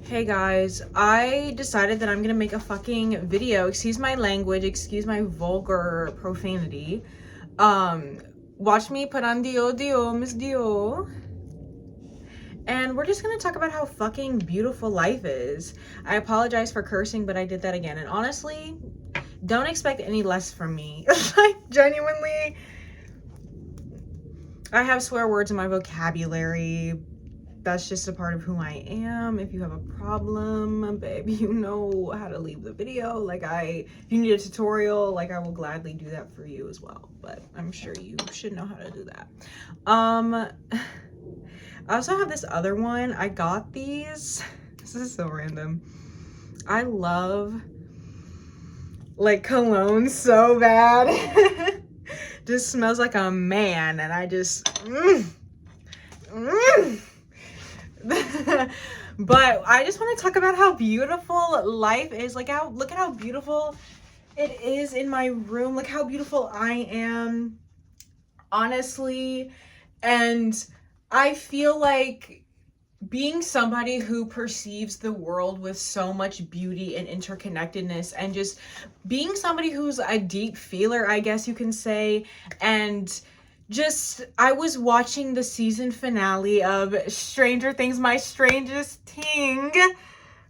Hey guys, I decided that I'm gonna make a fucking video. Excuse my language, excuse my vulgar profanity. Um, Watch me put on Dio, Miss Dio. And we're just gonna talk about how fucking beautiful life is. I apologize for cursing, but I did that again. And honestly, don't expect any less from me. Like, genuinely, I have swear words in my vocabulary. That's just a part of who I am. If you have a problem, babe, you know how to leave the video. If you need a tutorial, I will gladly do that for you as well. But I'm sure you should know how to do that. I also have this other one. I got these. This is so random. I love cologne so bad. Just smells like a man, and I just but I just want to talk about how beautiful life is. Look at how beautiful it is in my room. Look how beautiful I am, honestly. And I feel like being somebody who perceives the world with so much beauty and interconnectedness, and just being somebody who's a deep feeler, I guess you can say. And I was watching the season finale of Stranger Things, My Strangest Thing,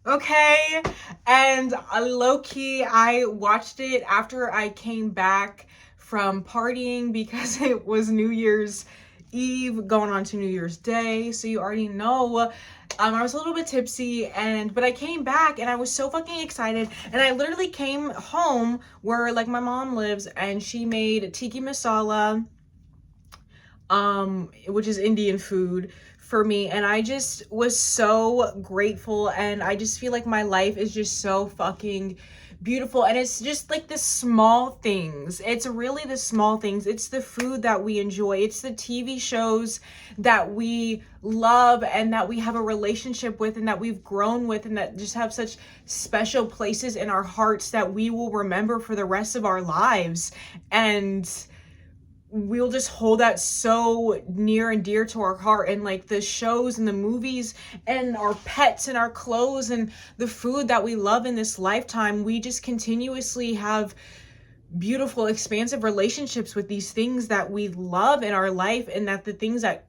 okay? And low-key, I watched it after I came back from partying because it was New Year's Eve going on to New Year's Day, so you already know. I was a little bit tipsy, but I came back and I was so fucking excited. And I literally came home where my mom lives, and she made tikka masala, which is Indian food, for me, and I just was so grateful. And I just feel like my life is just so fucking beautiful. And it's just the small things. It's really the small things. It's the food that we enjoy. It's the TV shows that we love and that we have a relationship with and that we've grown with, and that just have such special places in our hearts that we will remember for the rest of our lives. And we'll just hold that so near and dear to our heart. And the shows and the movies and our pets and our clothes and the food that we love in this lifetime, we just continuously have beautiful, expansive relationships with these things that we love in our life, and that the things that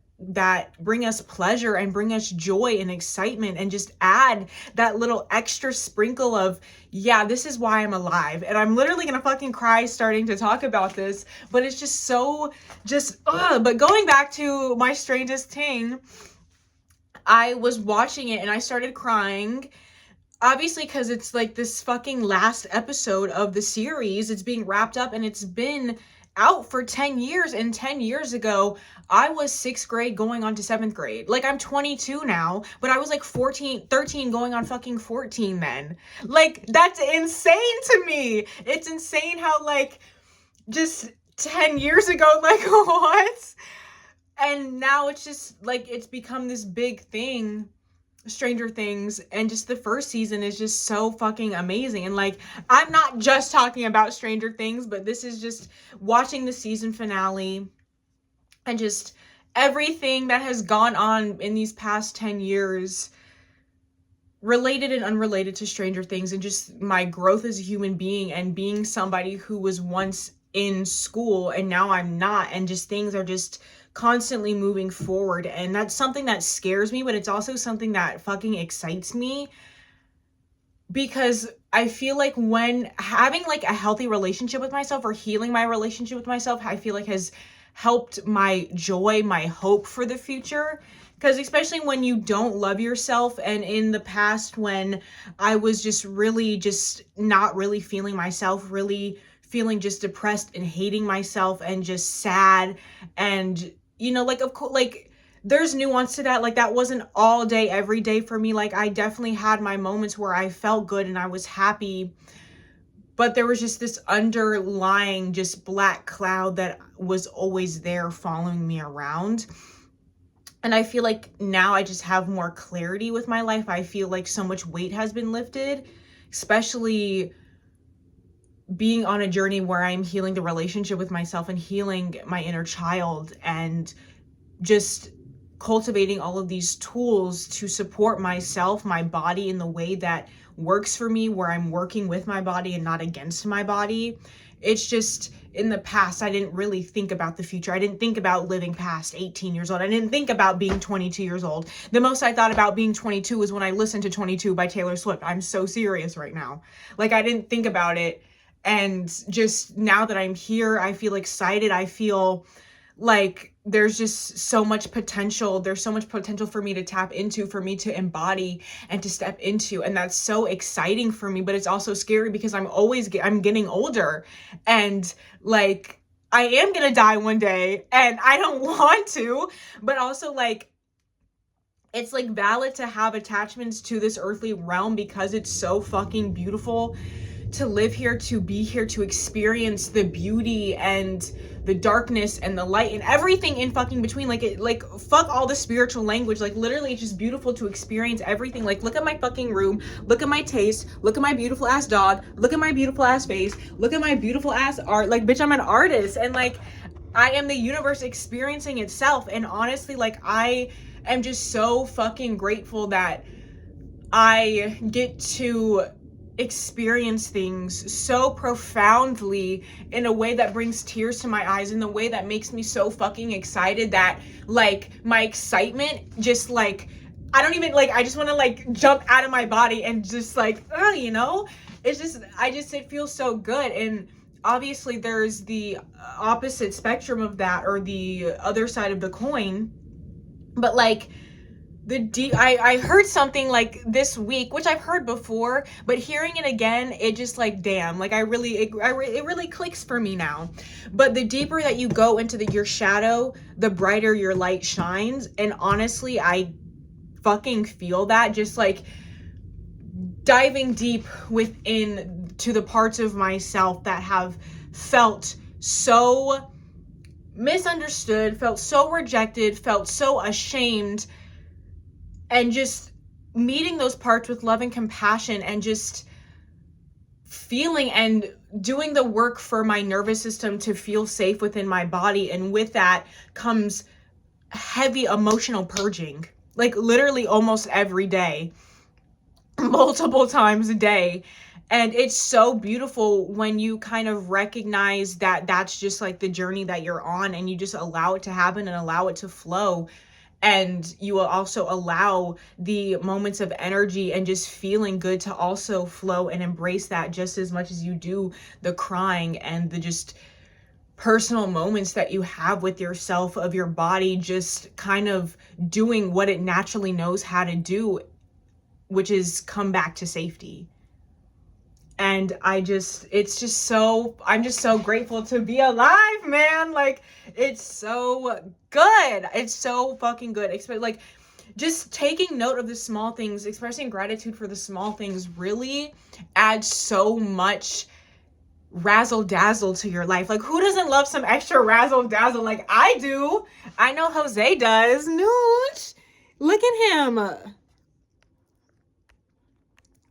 bring us pleasure and bring us joy and excitement, and just add that little extra sprinkle of, yeah, this is why I'm alive. And I'm literally gonna fucking cry starting to talk about this, but it's just so but going back to My Strangest Thing, I was watching it and I started crying, obviously, because it's this fucking last episode of the series. It's being wrapped up, and it's been out for 10 years. And 10 years ago, I was 6th grade going on to 7th grade. I'm 22 now, but I was 13 going on fucking 14 then. That's insane to me. It's insane how just 10 years ago, what? And now it's just it's become this big thing, Stranger Things, and just the first season is just so fucking amazing. And I'm not just talking about Stranger Things, but this is just watching the season finale and just everything that has gone on in these past 10 years, related and unrelated to Stranger Things, and just my growth as a human being, and being somebody who was once in school and now I'm not, and just things are just constantly moving forward. And that's something that scares me, but it's also something that fucking excites me, because I feel like when having a healthy relationship with myself, or healing my relationship with myself, I feel has helped my joy, my hope for the future. Because especially when you don't love yourself, and in the past when I was just really just not really feeling myself, really feeling just depressed and hating myself and just sad, and of course, there's nuance to that. That wasn't all day, every day for me. I definitely had my moments where I felt good and I was happy, but there was just this underlying just black cloud that was always there following me around. And I feel now I just have more clarity with my life. I feel so much weight has been lifted, especially being on a journey where I'm healing the relationship with myself and healing my inner child, and just cultivating all of these tools to support myself, my body in the way that works for me, where I'm working with my body and not against my body. It's just, in the past, I didn't really think about the future. I didn't think about living past 18 years old. I didn't think about being 22 years old. The most I thought about being 22 was when I listened to 22 by Taylor Swift. I'm so serious right now. Like, I didn't think about it. And just now that I'm here, I feel excited. I feel like there's just so much potential. There's so much potential for me to tap into, for me to embody and to step into. And that's so exciting for me, but it's also scary because I'm getting older, and like, I am gonna die one day and I don't want to, but also like, it's like valid to have attachments to this earthly realm because it's so fucking beautiful to live here, to be here, to experience the beauty and the darkness and the light and everything in fucking between. Like fuck all the spiritual language. Like, literally, it's just beautiful to experience everything. Like, look at my fucking room, look at my taste, look at my beautiful ass dog, look at my beautiful ass face, look at my beautiful ass art. Like, bitch, I'm an artist, and like, I am the universe experiencing itself. And honestly, like, I am just so fucking grateful that I get to experience things so profoundly in a way that brings tears to my eyes, in the way that makes me so fucking excited that, like, my excitement just, like, I don't even, like, I just want to, like, jump out of my body and just, like, you know, it's just, it feels so good. And obviously there's the opposite spectrum of that, or the other side of the coin, but like, I heard something like this week, which I've heard before, but hearing it again, it just, like, damn, like, it really clicks for me now. But the deeper that you go into your shadow, the brighter your light shines. And honestly, I fucking feel that, just like diving deep within to the parts of myself that have felt so misunderstood, felt so rejected, felt so ashamed, and just meeting those parts with love and compassion, and just feeling and doing the work for my nervous system to feel safe within my body. And with that comes heavy emotional purging, like, literally almost every day, multiple times a day. And it's so beautiful when you kind of recognize that that's just, like, the journey that you're on, and you just allow it to happen and allow it to flow. And you will also allow the moments of energy and just feeling good to also flow and embrace that just as much as you do the crying and the just personal moments that you have with yourself, of your body just kind of doing what it naturally knows how to do, which is come back to safety. And I'm just so grateful to be alive, man. Like, it's so good. It's so fucking good. Like, just taking note of the small things, expressing gratitude for the small things really adds so much razzle dazzle to your life. Like, who doesn't love some extra razzle dazzle? Like, I do. I know Jose does. Nooch, look at him.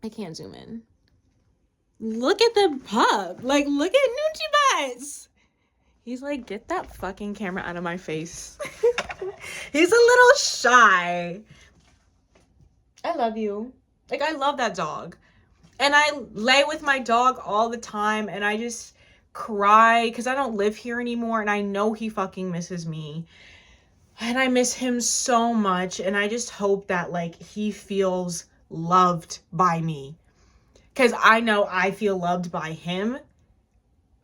I can't zoom in. Look at the pup. Like, look at Noochie Butts. He's like, get that fucking camera out of my face. He's a little shy. I love you. Like, I love that dog. And I lay with my dog all the time, and I just cry because I don't live here anymore, and I know he fucking misses me. And I miss him so much, and I just hope that, like, he feels loved by me. Because I know I feel loved by him.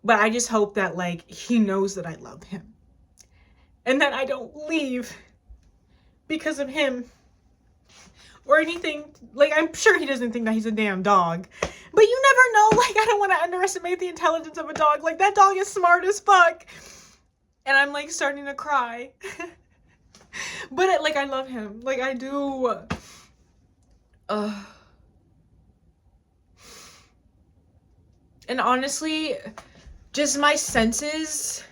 But I just hope that, like, he knows that I love him. And that I don't leave because of him. Or anything. Like, I'm sure he doesn't think that he's a damn dog. But you never know. Like, I don't want to underestimate the intelligence of a dog. Like, that dog is smart as fuck. And I'm, like, starting to cry. But, like, I love him. Like, I do. And honestly, just my senses,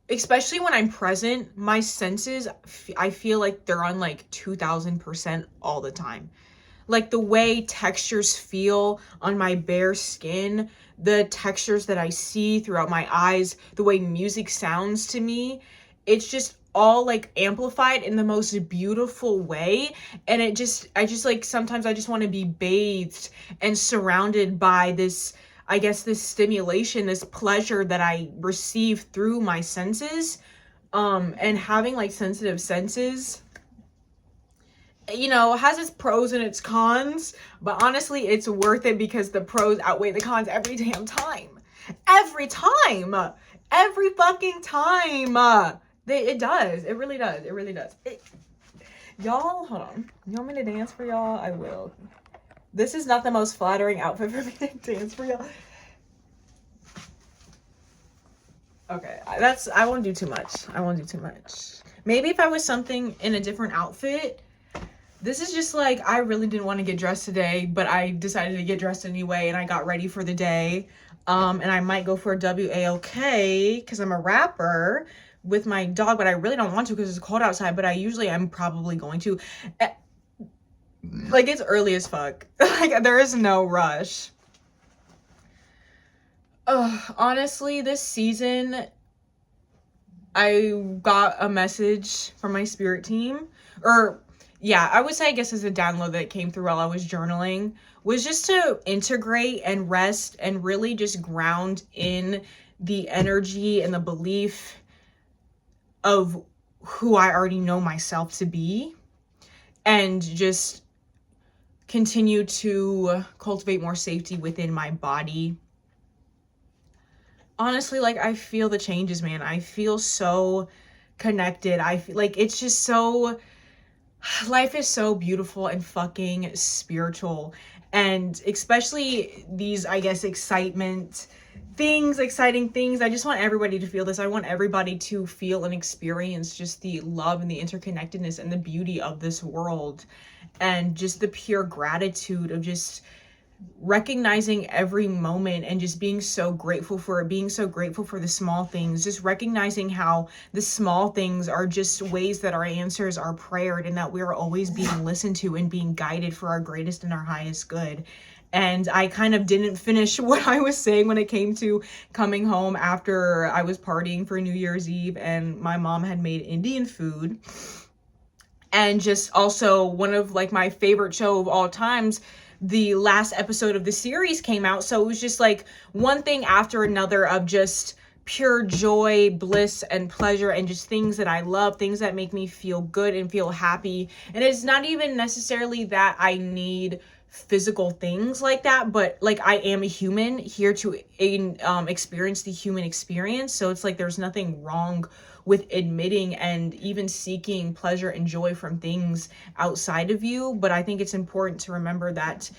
especially when I'm present, my senses, I feel like they're on, like, 2000% all the time. Like, the way textures feel on my bare skin, the textures that I see throughout my eyes, the way music sounds to me, it's just all like amplified in the most beautiful way. And I just like, sometimes I just want to be bathed and surrounded by this, I guess, this stimulation, this pleasure that I receive through my senses. And having like sensitive senses, you know, has its pros and its cons, but honestly, it's worth it because the pros outweigh the cons every damn time. Every time. Every fucking time. It does. It really does. It really does. Y'all, hold on. You want me to dance for y'all? I will. This is not the most flattering outfit for me to dance for y'all. Okay, I won't do too much. I won't do too much. Maybe if I was something in a different outfit. This is just like, I really didn't want to get dressed today, but I decided to get dressed anyway, and I got ready for the day. And I might go for a WALK because I'm a rapper with my dog, but I really don't want to because it's cold outside, but I usually am probably going to. Like, it's early as fuck. Like, there is no rush. Honestly, this season, I got a message from my spirit team, or yeah, I would say, I guess, as a download that came through while I was journaling, was just to integrate and rest and really just ground in the energy and the belief of who I already know myself to be, and just continue to cultivate more safety within my body. Honestly, like, I feel the changes, man. I feel so connected. I feel like it's just so, life is so beautiful and fucking spiritual. And especially these, I guess, exciting things. I just want everybody to feel this. I want everybody to feel and experience just the love and the interconnectedness and the beauty of this world, and just the pure gratitude of just recognizing every moment and just being so grateful for it, being so grateful for the small things, just recognizing how the small things are just ways that our answers are prayered, and that we're always being listened to and being guided for our greatest and our highest good. And I kind of didn't finish what I was saying when it came to coming home after I was partying for New Year's Eve and my mom had made Indian food. And just also one of like my favorite show of all times, the last episode of the series came out. So it was just like one thing after another of just pure joy, bliss, and pleasure, and just things that I love, things that make me feel good and feel happy. And it's not even necessarily that I need physical things like that, but like, I am a human here to experience the human experience. So it's like, there's nothing wrong with admitting and even seeking pleasure and joy from things outside of you. But I think it's important to remember that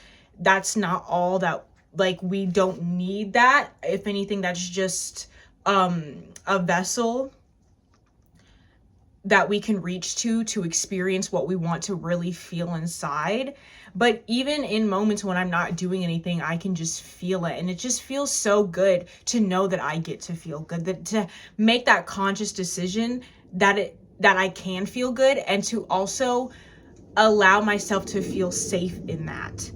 that's not all, that like, we don't need that. If anything, that's just a vessel that we can reach to experience what we want to really feel inside. But even in moments when I'm not doing anything, I can just feel it. And it just feels so good to know that I get to feel good, that to make that conscious decision that I can feel good, and to also allow myself to feel safe in that.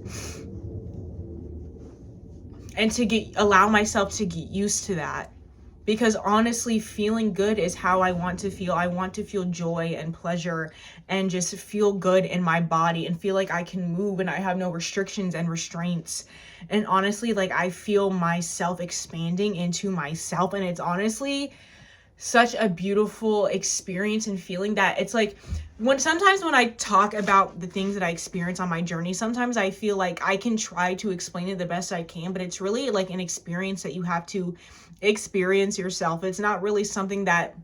And to allow myself to get used to that. Because honestly, feeling good is how I want to feel. I want to feel joy and pleasure and just feel good in my body and feel like I can move and I have no restrictions and restraints. And honestly, like, I feel myself expanding into myself. And it's honestly such a beautiful experience and feeling, that it's like, sometimes when I talk about the things that I experience on my journey, sometimes I feel like I can try to explain it the best I can, but it's really like an experience that you have to experience yourself. It's not really something that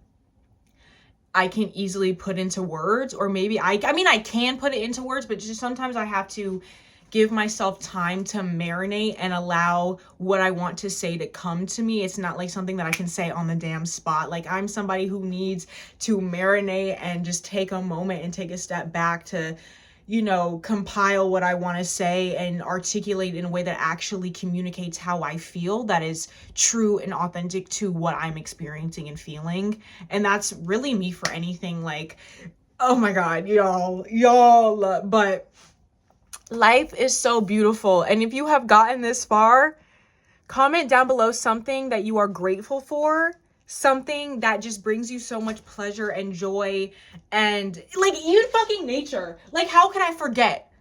I can easily put into words, or maybe I mean, I can put it into words, but just sometimes I have to give myself time to marinate and allow what I want to say to come to me. It's not like something that I can say on the damn spot. Like, I'm somebody who needs to marinate and just take a moment and take a step back to, you know, compile what I want to say and articulate in a way that actually communicates how I feel, that is true and authentic to what I'm experiencing and feeling. And that's really me for anything. Like, oh my God, y'all, but life is so beautiful. And if you have gotten this far, comment down below something that you are grateful for, something that just brings you so much pleasure and joy, and like even fucking nature. Like, how can I forget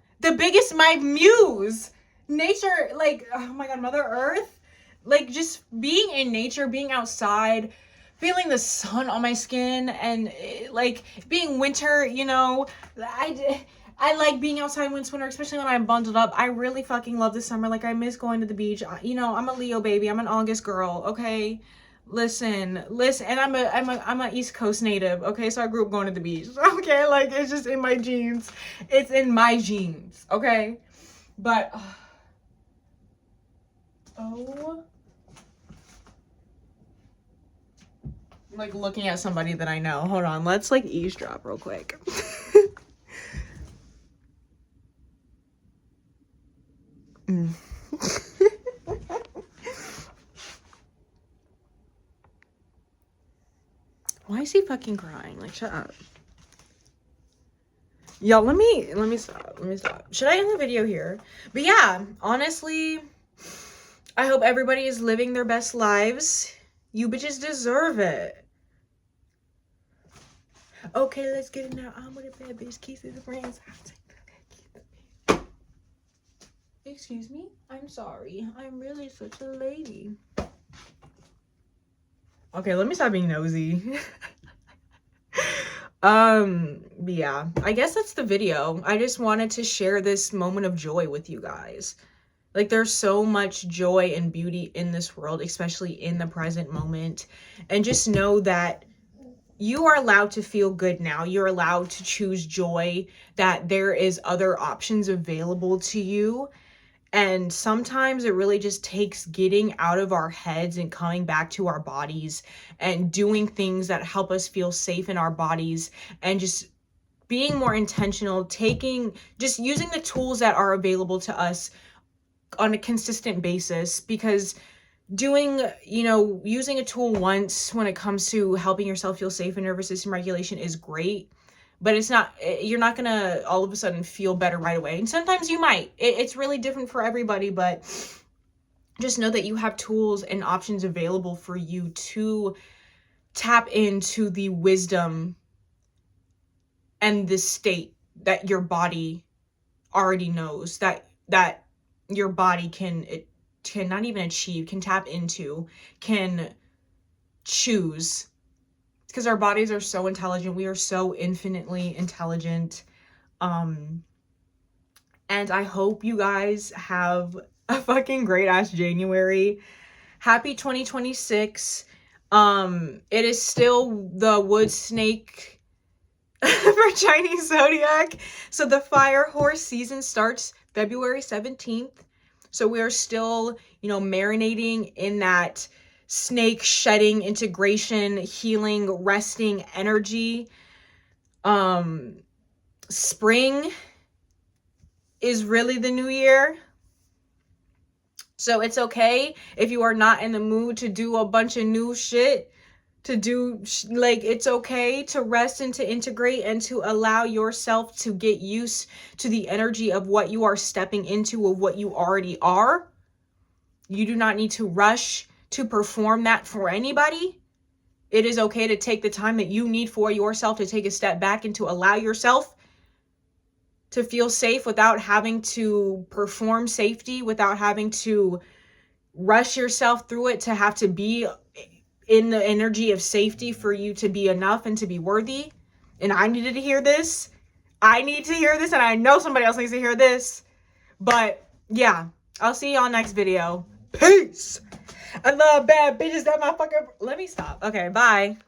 my muse, nature? Like, oh my god, Mother Earth. Like, just being in nature, being outside, feeling the sun on my skin, and like being winter, you know. I like being outside when it's winter, especially when I'm bundled up. I really fucking love the summer. Like, I miss going to the beach. You know, I'm a Leo baby. I'm an August girl, okay? Listen, and I'm a East Coast native, okay? So I grew up going to the beach, okay? Like, it's just in my genes. It's in my genes, okay? But, oh. I'm, like, looking at somebody that I know. Hold on, let's, like, eavesdrop real quick. Why is he fucking crying? Like, shut up. Y'all, let me stop. Should I end the video here? But yeah, honestly, I hope everybody is living their best lives. You bitches deserve it. Okay, let's get it now. I'm with a bad bitch. Kisses the brains. Excuse me? I'm sorry. I'm really such a lady. Okay, let me stop being nosy. Yeah, I guess that's the video. I just wanted to share this moment of joy with you guys. Like, there's so much joy and beauty in this world, especially in the present moment. And just know that you are allowed to feel good now. You're allowed to choose joy, that there is other options available to you. And sometimes it really just takes getting out of our heads and coming back to our bodies and doing things that help us feel safe in our bodies, and just being more intentional, just using the tools that are available to us on a consistent basis. Because using a tool once when it comes to helping yourself feel safe and nervous system regulation is great, but you're not gonna all of a sudden feel better right away. And sometimes you might. It's really different for everybody, but just know that you have tools and options available for you to tap into the wisdom and the state that your body already knows, that your body can not even achieve, can tap into, can choose. Because our bodies are so intelligent. We are so infinitely intelligent. And I hope you guys have a fucking great ass January. Happy 2026. It is still the wood snake for Chinese zodiac. So the fire horse season starts February 17th. So we are still, marinating in that snake shedding, integration, healing, resting energy. Spring is really the new year. So it's okay if you are not in the mood to do a bunch of new shit, it's okay to rest and to integrate and to allow yourself to get used to the energy of what you are stepping into, of what you already are. You do not need to rush to perform that for anybody. It is okay to take the time that you need for yourself, to take a step back and to allow yourself to feel safe without having to perform safety, without having to rush yourself through it, to have to be in the energy of safety for you to be enough and to be worthy. And I needed to hear this. I need to hear this, and I know somebody else needs to hear this. But yeah, I'll see y'all next video. Peace. I love bad bitches. That motherfucker. Let me stop. Okay, bye.